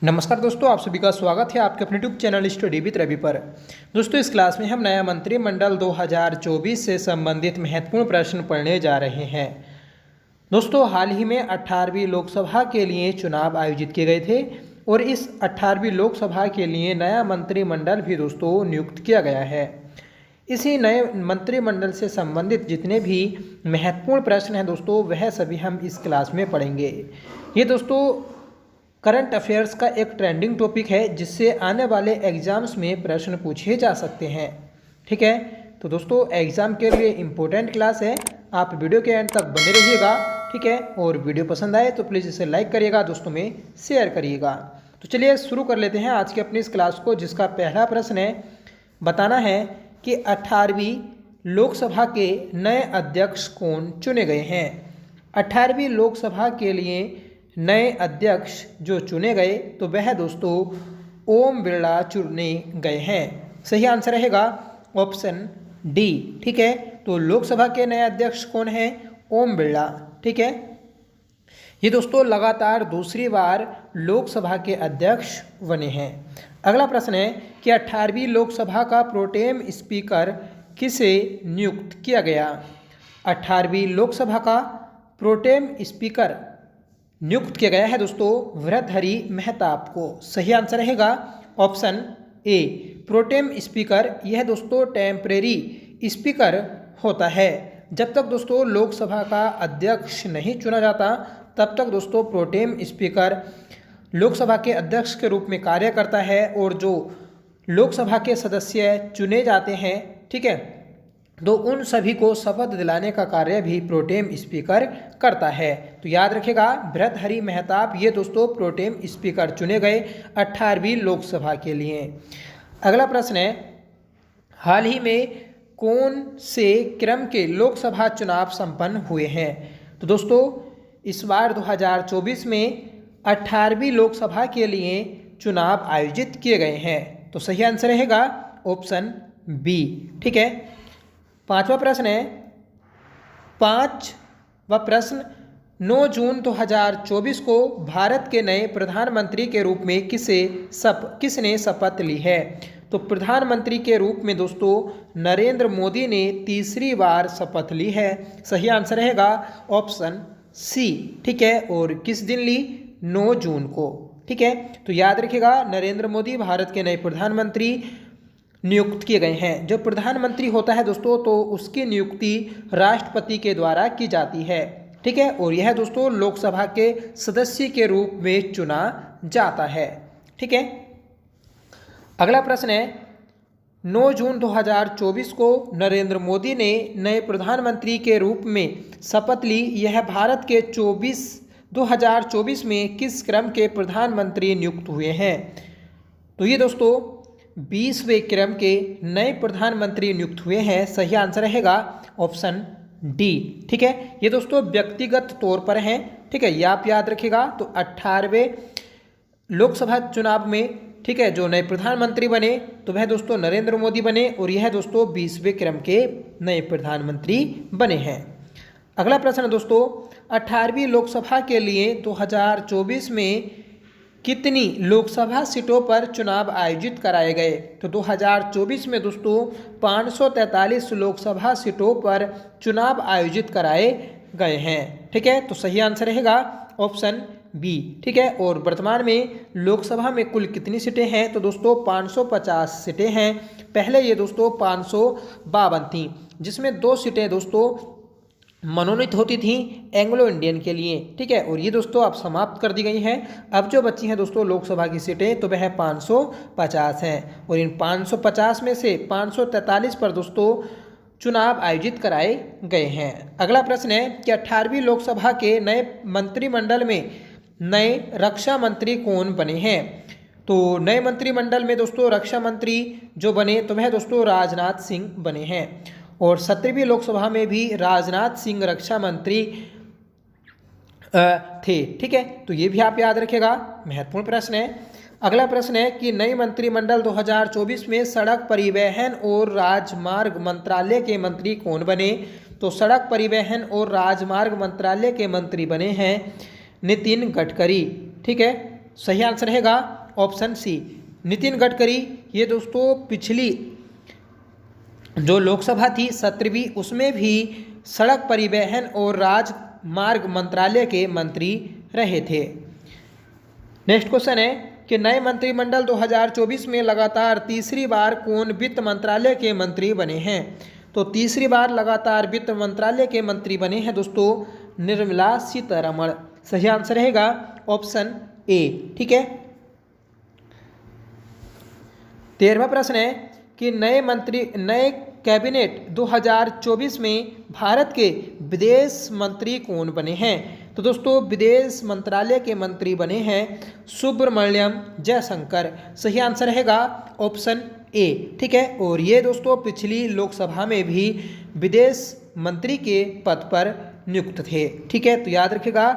नमस्कार दोस्तों, आप सभी का स्वागत है आपके अपने YouTube channel study with Ravi पर। दोस्तों, इस क्लास में हम नया मंत्रिमंडल 2024 से संबंधित महत्वपूर्ण प्रश्न पढ़ने जा रहे हैं। दोस्तों, हाल ही में 18वीं लोकसभा के लिए चुनाव आयोजित किए गए थे और इस 18वीं लोकसभा के लिए नया मंत्रिमंडल भी दोस्तों नियुक्त किया गया है। इसी नए मंत्रिमंडल से संबंधित जितने भी महत्वपूर्ण प्रश्न हैं दोस्तों, वह सभी हम इस क्लास में पढ़ेंगे। ये दोस्तों करंट अफेयर्स का एक ट्रेंडिंग टॉपिक है जिससे आने वाले एग्जाम्स में प्रश्न पूछे जा सकते हैं। ठीक है, तो दोस्तों एग्ज़ाम के लिए इम्पोर्टेंट क्लास है, आप वीडियो के एंड तक बने रहिएगा। ठीक है, और वीडियो पसंद आए तो प्लीज़ इसे लाइक करिएगा, दोस्तों में शेयर करिएगा। तो चलिए शुरू कर लेते हैं आज की अपनी इस क्लास को, जिसका पहला प्रश्न है, बताना है कि 18वीं लोकसभा के नए अध्यक्ष कौन चुने गए हैं। 18वीं लोकसभा के लिए नए अध्यक्ष जो चुने गए तो वह दोस्तों ओम बिरला चुने गए हैं। सही आंसर रहेगा ऑप्शन डी। ठीक है, तो लोकसभा के नए अध्यक्ष कौन हैं? ओम बिरला। ठीक है, ये दोस्तों लगातार दूसरी बार लोकसभा के अध्यक्ष बने हैं। अगला प्रश्न है कि 18वीं लोकसभा का प्रोटेम स्पीकर किसे नियुक्त किया गया। 18वीं लोकसभा का प्रोटेम स्पीकर नियुक्त किया गया है दोस्तों भर्तृहरि महताब को। सही आंसर रहेगा ऑप्शन ए। प्रोटेम स्पीकर यह दोस्तों टेम्परेरी स्पीकर होता है। जब तक दोस्तों लोकसभा का अध्यक्ष नहीं चुना जाता तब तक दोस्तों प्रोटेम स्पीकर लोकसभा के अध्यक्ष के रूप में कार्य करता है, और जो लोकसभा के सदस्य चुने जाते हैं, ठीक है, तो उन सभी को शपथ दिलाने का कार्य भी प्रोटेम स्पीकर करता है। तो याद रखिएगा भर्तृहरि महताब ये दोस्तों प्रोटेम स्पीकर चुने गए 18वीं लोकसभा के लिए। अगला प्रश्न है, हाल ही में कौन से क्रम के लोकसभा चुनाव संपन्न हुए हैं। तो दोस्तों इस बार 2024 में 18वीं लोकसभा के लिए चुनाव आयोजित किए गए हैं। तो सही आंसर रहेगा ऑप्शन बी। ठीक है, पांचवा प्रश्न है, पांचवा प्रश्न 9 जून 2024 को भारत के नए प्रधानमंत्री के रूप में किसने शपथ ली है। तो प्रधानमंत्री के रूप में दोस्तों नरेंद्र मोदी ने तीसरी बार शपथ ली है। सही आंसर रहेगा ऑप्शन सी। ठीक है, और किस दिन ली? 9 जून को। ठीक है, तो याद रखिएगा नरेंद्र मोदी भारत के नए प्रधानमंत्री नियुक्त किए गए हैं। जो प्रधानमंत्री होता है दोस्तों तो उसकी नियुक्ति राष्ट्रपति के द्वारा की जाती है। ठीक है, और यह दोस्तों लोकसभा के सदस्य के रूप में चुना जाता है। ठीक है, अगला प्रश्न है, 9 जून 2024 को नरेंद्र मोदी ने नए प्रधानमंत्री के रूप में शपथ ली। यह भारत के 2024 में किस क्रम के प्रधानमंत्री नियुक्त हुए हैं। तो ये दोस्तों 20वें क्रम के नए प्रधानमंत्री नियुक्त हुए हैं। सही आंसर रहेगा ऑप्शन डी। ठीक है, ये दोस्तों व्यक्तिगत तौर पर हैं। ठीक है, ये आप याद रखिएगा। तो 18वें लोकसभा चुनाव में, ठीक है, जो नए प्रधानमंत्री बने तो वह दोस्तों नरेंद्र मोदी बने, और यह दोस्तों 20वें क्रम के नए प्रधानमंत्री बने हैं। अगला प्रश्न दोस्तों, 18वीं लोकसभा के लिए 2024 में कितनी लोकसभा सीटों पर चुनाव आयोजित कराए गए। तो 2024 में दोस्तों 543 लोकसभा सीटों पर चुनाव आयोजित कराए गए हैं। ठीक है, तो सही आंसर रहेगा ऑप्शन बी। ठीक है, और वर्तमान में लोकसभा में कुल कितनी सीटें हैं। तो दोस्तों 550 सीटें हैं। पहले ये दोस्तों 552 थी, जिसमें 2 सीटें दोस्तों मनोनीत होती थी एंग्लो इंडियन के लिए। ठीक है, और ये दोस्तों अब समाप्त कर दी गई हैं। अब जो बची हैं दोस्तों लोकसभा की सीटें तो वह 550 हैं, और इन 550 में से 543 पर दोस्तों चुनाव आयोजित कराए गए हैं। अगला प्रश्न है कि 18वीं लोकसभा के नए मंत्रिमंडल में नए रक्षा मंत्री कौन बने हैं। तो नए मंत्रिमंडल में दोस्तों रक्षा मंत्री जो बने तो वह दोस्तों राजनाथ सिंह बने हैं, और 17वीं लोकसभा में भी राजनाथ सिंह रक्षा मंत्री थे। ठीक है, तो ये भी आप याद रखिएगा, महत्वपूर्ण प्रश्न है। अगला प्रश्न है कि नई मंत्रिमंडल 2024 में सड़क परिवहन और राजमार्ग मंत्रालय के मंत्री कौन बने। तो सड़क परिवहन और राजमार्ग मंत्रालय के मंत्री बने हैं नितिन गडकरी। ठीक है, सही आंसर रहेगा ऑप्शन सी। नितिन गडकरी, ये दोस्तों पिछली जो लोकसभा थी 17वीं, उसमें भी सड़क परिवहन और राजमार्ग मंत्रालय के मंत्री रहे थे। नेक्स्ट क्वेश्चन है कि नए मंत्रिमंडल 2024 में लगातार तीसरी बार कौन वित्त मंत्रालय के मंत्री बने हैं? तो तीसरी बार लगातार वित्त मंत्रालय के मंत्री बने हैं दोस्तों निर्मला सीतारमण। सही आंसर रहेगा ऑप्शन ए। ठीक है, 13वां प्रश्न है कि नए कैबिनेट 2024 में भारत के विदेश मंत्री कौन बने हैं? तो दोस्तों विदेश मंत्रालय के मंत्री बने हैं सुब्रमण्यम जयशंकर। सही आंसर रहेगा ऑप्शन ए। ठीक है, और ये दोस्तों पिछली लोकसभा में भी विदेश मंत्री के पद पर नियुक्त थे। ठीक है, तो याद रखिएगा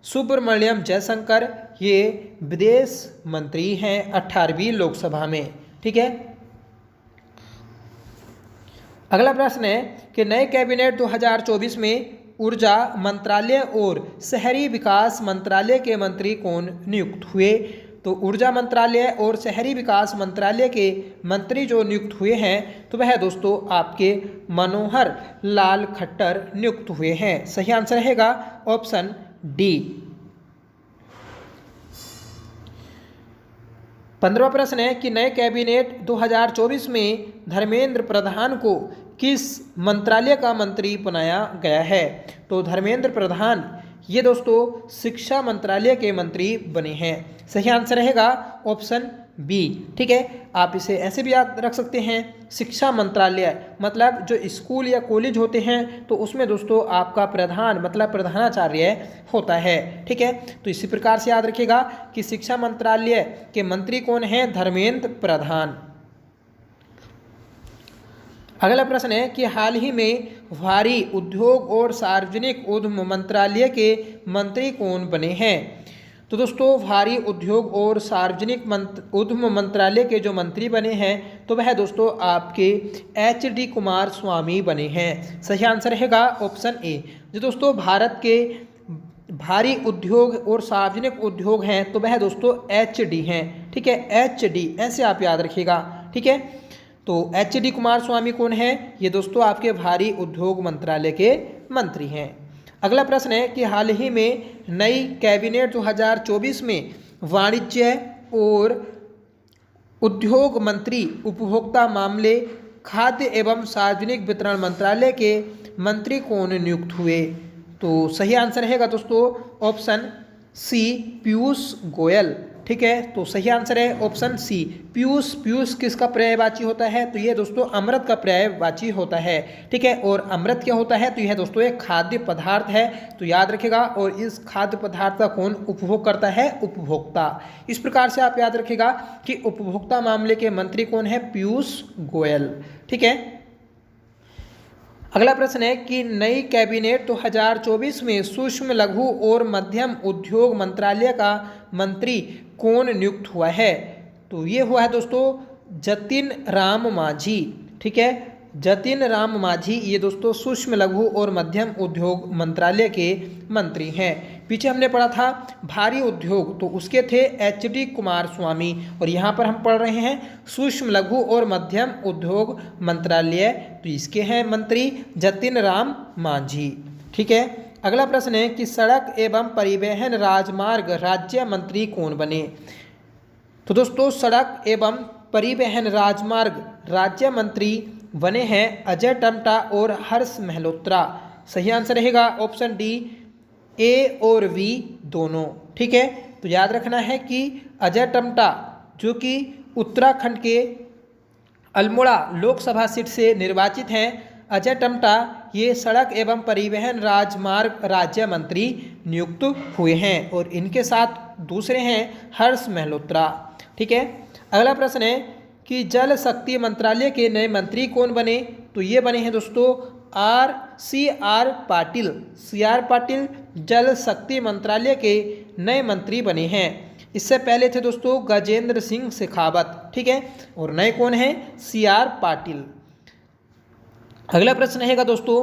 सुब्रमण्यम जयशंकर ये विदेश मंत्री हैं 18वीं लोकसभा में। ठीक है, अगला प्रश्न है कि नए कैबिनेट 2024 में ऊर्जा मंत्रालय और शहरी विकास मंत्रालय के मंत्री कौन नियुक्त हुए? तो ऊर्जा मंत्रालय और शहरी विकास मंत्रालय के मंत्री जो नियुक्त हुए हैं तो वह दोस्तों आपके मनोहर लाल खट्टर नियुक्त हुए हैं। सही आंसर रहेगा ऑप्शन डी। 15वां प्रश्न है कि नए कैबिनेट 2024 में धर्मेंद्र प्रधान को किस मंत्रालय का मंत्री बनाया गया है? तो धर्मेंद्र प्रधान ये दोस्तों शिक्षा मंत्रालय के मंत्री बने हैं। सही आंसर रहेगा ऑप्शन बी। ठीक है, आप इसे ऐसे भी याद रख सकते हैं शिक्षा मंत्रालय मतलब जो स्कूल या कॉलेज होते हैं तो उसमें दोस्तों आपका प्रधान मतलब प्रधानाचार्य होता है। ठीक है, तो इसी प्रकार से याद रखिएगा कि शिक्षा मंत्रालय के मंत्री कौन हैं? धर्मेंद्र प्रधान। अगला प्रश्न है कि हाल ही में भारी उद्योग और सार्वजनिक उद्यम मंत्रालय के मंत्री कौन बने हैं? तो दोस्तों भारी उद्योग और सार्वजनिक उद्यम मंत्रालय के जो मंत्री बने हैं तो वह दोस्तों आपके HD कुमार स्वामी बने हैं। सही आंसर रहेगा ऑप्शन ए। जो दोस्तों भारत के भारी उद्योग और सार्वजनिक उद्योग हैं तो वह दोस्तों HD हैं। ठीक है, HD ऐसे आप याद रखिएगा। ठीक है, तो HD कुमार स्वामी कौन है? ये दोस्तों आपके भारी उद्योग मंत्रालय के मंत्री हैं। अगला प्रश्न है कि हाल ही में नई कैबिनेट 2024 में वाणिज्य और उद्योग मंत्री उपभोक्ता मामले खाद्य एवं सार्वजनिक वितरण मंत्रालय के मंत्री कौन नियुक्त हुए? तो सही आंसर रहेगा दोस्तों ऑप्शन सी पीयूष गोयल। ठीक है, तो सही आंसर है ऑप्शन सी पीयूष। पीयूष किसका पर्यायवाची होता है? तो ये दोस्तों अमृत का पर्यायवाची होता है। ठीक है, और अमृत क्या होता है? तो यह दोस्तों एक खाद्य पदार्थ है, तो याद रखिएगा। और इस खाद्य पदार्थ का कौन उपभोग करता है? उपभोक्ता। इस प्रकार से आप याद रखिएगा कि उपभोक्ता मामले के मंत्री कौन है? पीयूष गोयल। ठीक है, अगला प्रश्न है कि नई कैबिनेट 2024 में सूक्ष्म लघु और मध्यम उद्योग मंत्रालय का मंत्री कौन नियुक्त हुआ है? तो ये हुआ है दोस्तों जतिन राम मांझी। ठीक है, जतिन राम मांझी ये दोस्तों सूक्ष्म लघु और मध्यम उद्योग मंत्रालय के मंत्री हैं। पीछे हमने पढ़ा था भारी उद्योग तो उसके थे HD कुमार स्वामी, और यहाँ पर हम पढ़ रहे हैं सूक्ष्म लघु और मध्यम उद्योग मंत्रालय तो इसके हैं मंत्री जतिन राम मांझी। ठीक है, अगला प्रश्न है कि सड़क एवं परिवहन राजमार्ग राज्य मंत्री कौन बने? तो दोस्तों सड़क एवं परिवहन राजमार्ग राज्य मंत्री बने हैं अजय टम्टा और हर्ष मेहलोत्रा। सही आंसर रहेगा ऑप्शन डी ए और वी दोनों। ठीक है, तो याद रखना है कि अजय टम्टा जो कि उत्तराखंड के अल्मोड़ा लोकसभा सीट से निर्वाचित हैं, अजय टम्टा ये सड़क एवं परिवहन राजमार्ग राज्य मंत्री नियुक्त हुए हैं, और इनके साथ दूसरे हैं हर्ष मेहलोत्रा। ठीक है, अगला प्रश्न है कि जल शक्ति मंत्रालय के नए मंत्री कौन बने? तो ये बने हैं दोस्तों CR पाटिल। CR पाटिल जल शक्ति मंत्रालय के नए मंत्री बने हैं। इससे पहले थे दोस्तों गजेंद्र सिंह शेखावत। ठीक है, और नए कौन हैं? CR पाटिल। अगला प्रश्न रहेगा दोस्तों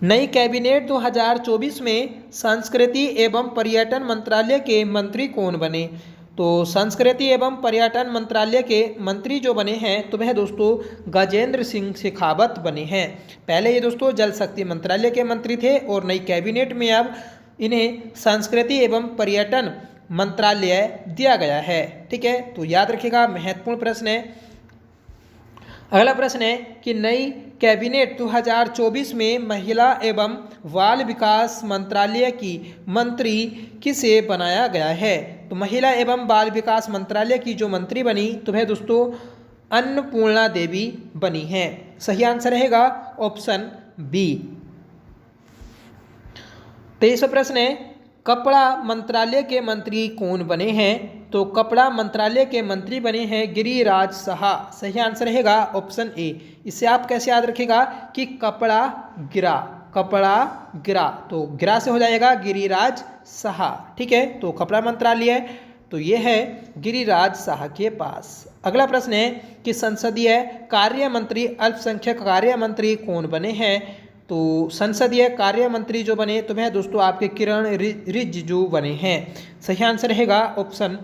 नई कैबिनेट 2024 में संस्कृति एवं पर्यटन मंत्रालय के मंत्री कौन बने? तो संस्कृति एवं पर्यटन मंत्रालय के मंत्री जो बने हैं तो वह दोस्तों गजेंद्र सिंह शेखावत बने हैं। पहले ये दोस्तों जल शक्ति मंत्रालय के मंत्री थे और नई कैबिनेट में अब इन्हें संस्कृति एवं पर्यटन मंत्रालय दिया गया है। ठीक है, तो याद रखिएगा, महत्वपूर्ण प्रश्न है। अगला प्रश्न है कि नई कैबिनेट 2024 में महिला एवं बाल विकास मंत्रालय की मंत्री किसे बनाया गया है? तो महिला एवं बाल विकास मंत्रालय की जो मंत्री बनी तो वह दोस्तों अन्नपूर्णा देवी बनी है। सही आंसर रहेगा ऑप्शन बी। 23वां प्रश्न है कपड़ा मंत्रालय के मंत्री कौन बने हैं? तो कपड़ा मंत्रालय के मंत्री बने हैं गिरिराज साहा। सही आंसर रहेगा ऑप्शन ए। इससे आप कैसे याद रखेगा कि कपड़ा गिरा, कपड़ा गिरा, तो गिरा से हो जाएगा गिरिराज साहा। ठीक है, तो कपड़ा मंत्रालय तो ये है गिरिराज साहा के पास। अगला प्रश्न है कि संसदीय कार्य मंत्री अल्पसंख्यक कार्य मंत्री कौन बने हैं? तो संसदीय कार्य मंत्री जो बने तो वह दोस्तों आपके किरण रिजिजू बने हैं। सही आंसर रहेगा ऑप्शन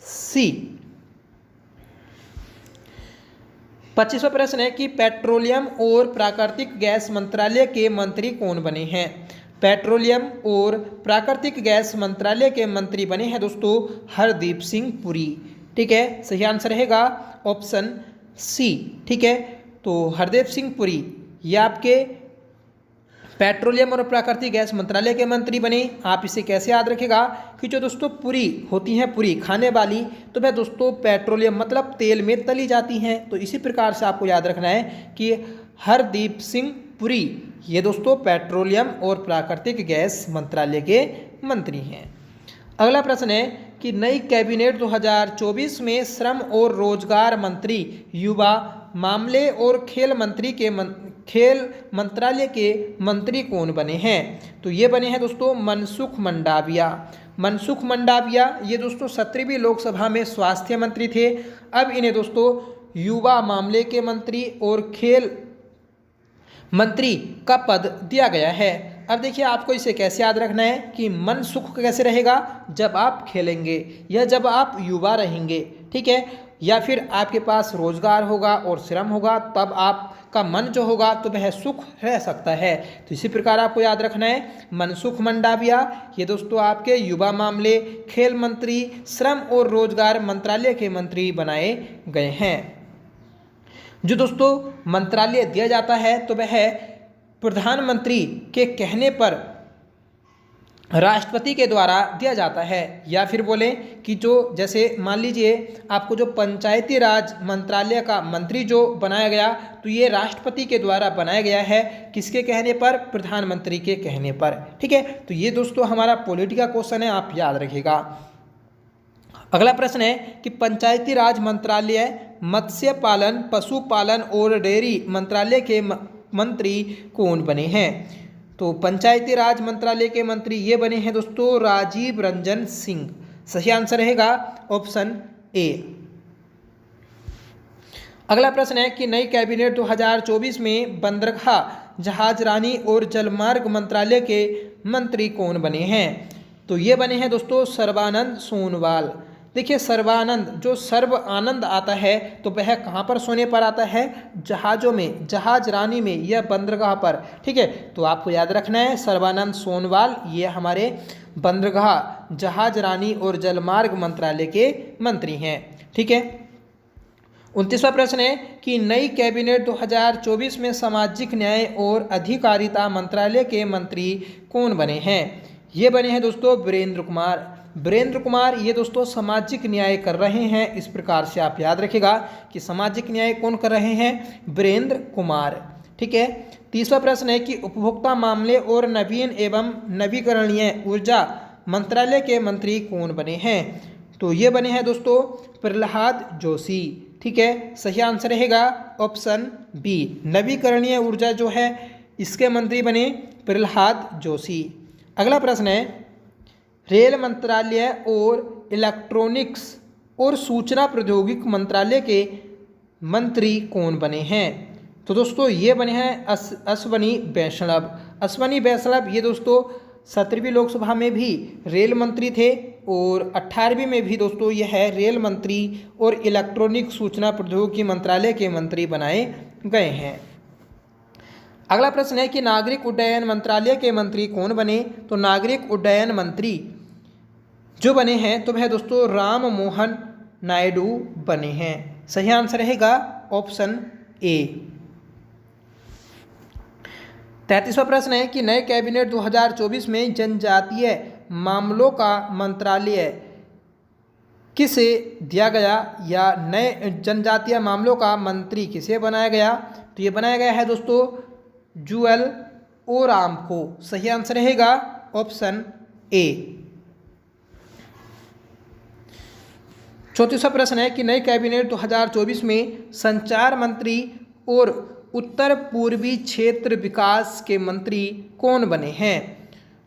सी। 25वां प्रश्न है कि पेट्रोलियम और प्राकृतिक गैस मंत्रालय के मंत्री कौन बने हैं? पेट्रोलियम और प्राकृतिक गैस मंत्रालय के मंत्री बने हैं दोस्तों हरदीप सिंह पुरी। ठीक है, सही आंसर रहेगा ऑप्शन सी। ठीक है, तो हरदीप सिंह पुरी ये आपके पेट्रोलियम और प्राकृतिक गैस मंत्रालय के मंत्री बने। आप इसे कैसे याद रखेगा कि जो दोस्तों पूरी होती हैं, पूरी खाने वाली, तो वह दोस्तों पेट्रोलियम मतलब तेल में तली जाती हैं। तो इसी प्रकार से आपको याद रखना है कि हरदीप सिंह पुरी ये दोस्तों पेट्रोलियम और प्राकृतिक गैस मंत्रालय के मंत्री हैं। अगला प्रश्न है कि नई कैबिनेट 2024 में श्रम और रोजगार मंत्री, युवा मामले और खेल मंत्री के खेल मंत्रालय के मंत्री कौन बने हैं? तो ये बने हैं दोस्तों मनसुख मंडाविया। मनसुख मंडाविया ये दोस्तों 17वीं लोकसभा में स्वास्थ्य मंत्री थे। अब इन्हें दोस्तों युवा मामले के मंत्री और खेल मंत्री का पद दिया गया है। अब देखिए आपको इसे कैसे याद रखना है कि मन सुख कैसे रहेगा जब आप खेलेंगे या जब आप युवा रहेंगे। ठीक है, या फिर आपके पास रोजगार होगा और श्रम होगा तब आपका मन जो होगा तो वह सुख रह सकता है। तो इसी प्रकार आपको याद रखना है मनसुख मंडाविया ये दोस्तों आपके युवा मामले, खेल मंत्री, श्रम और रोजगार मंत्रालय के मंत्री बनाए गए हैं। जो दोस्तों मंत्रालय दिया जाता है तो वह प्रधानमंत्री के कहने पर राष्ट्रपति के द्वारा दिया जाता है, या फिर बोले कि जो जैसे मान लीजिए आपको जो पंचायती राज मंत्रालय का मंत्री जो बनाया गया तो ये राष्ट्रपति के द्वारा बनाया गया है। किसके कहने पर? प्रधानमंत्री के कहने पर। ठीक है, तो ये दोस्तों हमारा पॉलिटिकल क्वेश्चन है, आप याद रखिएगा। अगला प्रश्न है कि पंचायती राज मंत्रालय, मत्स्य पालन, पशुपालन और डेयरी मंत्रालय के मंत्री कौन बने हैं? तो पंचायती राज मंत्रालय के मंत्री ये बने हैं दोस्तों राजीव रंजन सिंह। सही आंसर रहेगा ऑप्शन ए। अगला प्रश्न है कि नई कैबिनेट 2024 में बंदरगाह, जहाजरानी और जलमार्ग मंत्रालय के मंत्री कौन बने हैं? तो ये बने हैं दोस्तों सर्बानंद सोनोवाल। देखिए सर्वानंद, जो सर्व आनंद आता है तो वह कहाँ पर सोने पर आता है? जहाज़ों में, जहाजरानी में या बंदरगाह पर। ठीक है, तो आपको याद रखना है सर्बानंद सोनोवाल ये हमारे बंदरगाह, जहाजरानी और जलमार्ग मंत्रालय के मंत्री हैं। ठीक है, 29वां प्रश्न है कि नई कैबिनेट 2024 में सामाजिक न्याय और अधिकारिता मंत्रालय के मंत्री कौन बने हैं? ये बने हैं दोस्तों वीरेंद्र कुमार। वीरेंद्र कुमार ये दोस्तों सामाजिक न्याय कर रहे हैं। इस प्रकार से आप याद रखिएगा कि सामाजिक न्याय कौन कर रहे हैं? वीरेंद्र कुमार। ठीक है, 30वां प्रश्न है कि उपभोक्ता मामले और नवीन एवं नवीकरणीय ऊर्जा मंत्रालय के मंत्री कौन बने हैं? तो ये बने हैं दोस्तों प्रहलाद जोशी। ठीक है, सही आंसर रहेगा ऑप्शन बी। नवीकरणीय ऊर्जा जो है इसके मंत्री बने प्रहलाद जोशी। अगला प्रश्न है रेल मंत्रालय और इलेक्ट्रॉनिक्स और सूचना प्रौद्योगिकी मंत्रालय के मंत्री कौन बने हैं? तो दोस्तों ये बने हैं अश्वनी वैष्णव। अश्वनी वैष्णव ये दोस्तों 17वीं लोकसभा में भी रेल मंत्री थे और 18वीं में भी दोस्तों यह रेल मंत्री और इलेक्ट्रॉनिक सूचना प्रौद्योगिकी मंत्रालय के मंत्री बनाए गए हैं। अगला प्रश्न है कि नागरिक उड्डयन मंत्रालय के मंत्री कौन बने? तो नागरिक उड्डयन मंत्री जो बने हैं तो वह दोस्तों राम मोहन नायडू बने हैं। सही आंसर रहेगा ऑप्शन ए। 33वां प्रश्न है कि नए कैबिनेट 2024 में जनजातीय मामलों का मंत्रालय किसे दिया गया या नए जनजातीय मामलों का मंत्री किसे बनाया गया? तो ये बनाया गया है दोस्तों जुएल ओराम को। सही आंसर रहेगा ऑप्शन ए। 34वां प्रश्न है कि नए कैबिनेट 2024 में संचार मंत्री और उत्तर पूर्वी क्षेत्र विकास के मंत्री कौन बने हैं?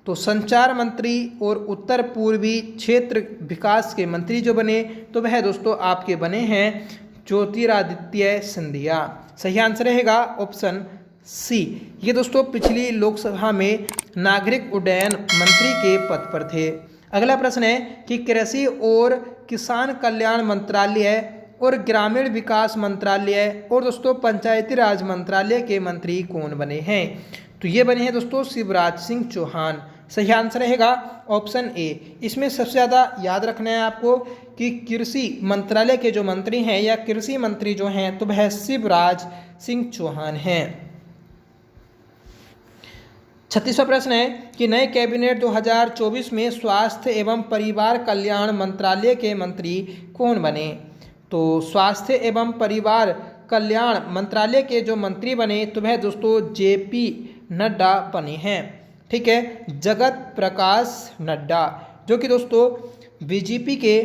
तो संचार मंत्री और उत्तर पूर्वी क्षेत्र विकास के मंत्री जो बने तो वह दोस्तों आपके बने हैं ज्योतिरादित्य सिंधिया। सही आंसर रहेगा ऑप्शन सी। ये दोस्तों पिछली लोकसभा में नागरिक उड्डयन मंत्री के पद पर थे। अगला प्रश्न है कि कृषि और किसान कल्याण मंत्रालय और ग्रामीण विकास मंत्रालय और दोस्तों पंचायती राज मंत्रालय के मंत्री कौन बने हैं? तो ये बने हैं दोस्तों शिवराज सिंह चौहान। सही आंसर रहेगा ऑप्शन ए। इसमें सबसे ज़्यादा याद रखना है आपको कि कृषि मंत्रालय के जो मंत्री हैं या कृषि मंत्री जो हैं तो वह शिवराज सिंह चौहान हैं। 36वां प्रश्न है कि नए कैबिनेट 2024 में स्वास्थ्य एवं परिवार कल्याण मंत्रालय के मंत्री कौन बने? तो स्वास्थ्य एवं परिवार कल्याण मंत्रालय के जो मंत्री बने तो वह दोस्तों जेपी नड्डा बने हैं। ठीक है, जगत प्रकाश नड्डा जो कि दोस्तों बीजेपी के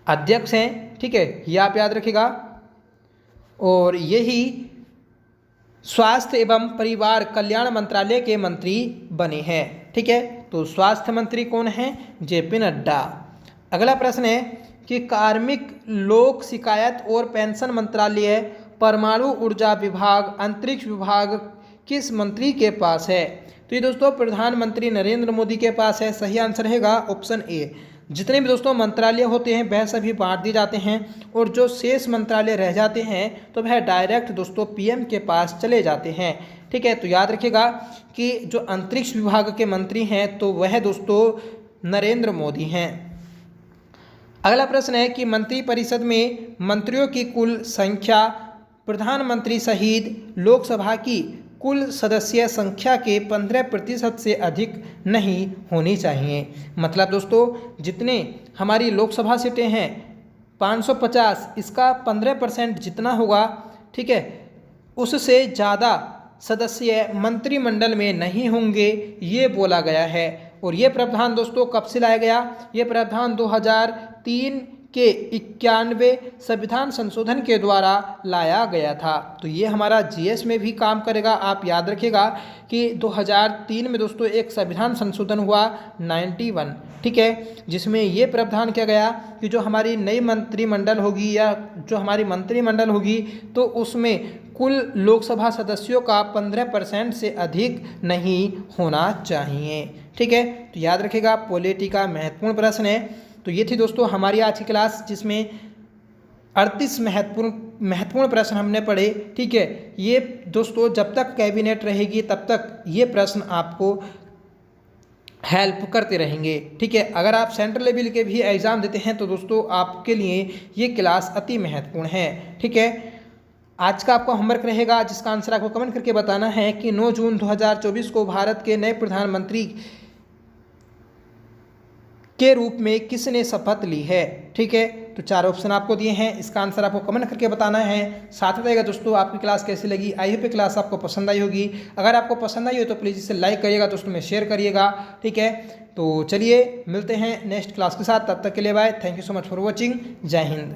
अध्यक्ष हैं। ठीक है, ये आप याद रखिएगा। और यही स्वास्थ्य एवं परिवार कल्याण मंत्रालय के मंत्री बने हैं। ठीक है, तो स्वास्थ्य मंत्री कौन हैं? जेपी नड्डा। अगला प्रश्न है कि कार्मिक लोक शिकायत और पेंशन मंत्रालय, परमाणु ऊर्जा विभाग, अंतरिक्ष विभाग किस मंत्री के पास है? तो ये दोस्तों प्रधानमंत्री नरेंद्र मोदी के पास है। सही आंसर रहेगा ऑप्शन ए। जितने भी दोस्तों मंत्रालय होते हैं वह सभी बांट दिए जाते हैं और जो शेष मंत्रालय रह जाते हैं तो वह डायरेक्ट दोस्तों पीएम के पास चले जाते हैं। ठीक है, तो याद रखिएगा कि जो अंतरिक्ष विभाग के मंत्री हैं तो वह दोस्तों नरेंद्र मोदी हैं। अगला प्रश्न है कि मंत्रिपरिषद में मंत्रियों की कुल संख्या प्रधानमंत्री सहित लोकसभा की कुल सदस्य संख्या के 15% से अधिक नहीं होनी चाहिए। मतलब दोस्तों जितने हमारी लोकसभा सीटें हैं 550, इसका 15% जितना होगा, ठीक है, उससे ज़्यादा सदस्य मंत्रिमंडल में नहीं होंगे, ये बोला गया है। और ये प्रावधान दोस्तों कब से लाया गया? ये प्रावधान 2003 के 91वें संविधान संशोधन के द्वारा लाया गया था। तो ये हमारा जीएस में भी काम करेगा। आप याद रखिएगा कि 2003 में दोस्तों एक संविधान संशोधन हुआ 91, ठीक है, जिसमें ये प्रावधान किया गया कि जो हमारी नई मंत्रिमंडल होगी या जो हमारी मंत्रिमंडल होगी तो उसमें कुल लोकसभा सदस्यों का 15% से अधिक नहीं होना चाहिए। ठीक है, तो याद रखिएगा पॉलिटी का महत्वपूर्ण प्रश्न है। तो ये थी दोस्तों हमारी आज की क्लास जिसमें 38 महत्वपूर्ण प्रश्न हमने पढ़े। ठीक है, ये दोस्तों जब तक कैबिनेट रहेगी तब तक ये प्रश्न आपको हेल्प करते रहेंगे। ठीक है, अगर आप सेंट्रल लेवल के भी एग्ज़ाम देते हैं तो दोस्तों आपके लिए ये क्लास अति महत्वपूर्ण है। ठीक है, आज का आपको होमवर्क रहेगा जिसका आंसर आपको कमेंट करके बताना है कि 9 जून 2024 को भारत के नए प्रधानमंत्री के रूप में किसने शपथ ली है। ठीक है, तो 4 ऑप्शन आपको दिए हैं, इसका आंसर आपको कमेंट करके बताना है। साथ रहेगा दोस्तों आपकी क्लास कैसी लगी, आई होप क्लास आपको पसंद आई होगी। अगर आपको पसंद आई हो तो प्लीज़ इसे लाइक करिएगा, दोस्तों में शेयर करिएगा। ठीक है, तो चलिए मिलते हैं नेक्स्ट क्लास के साथ, तब तक के लिए bye. Thank you so much for watching. जय हिंद।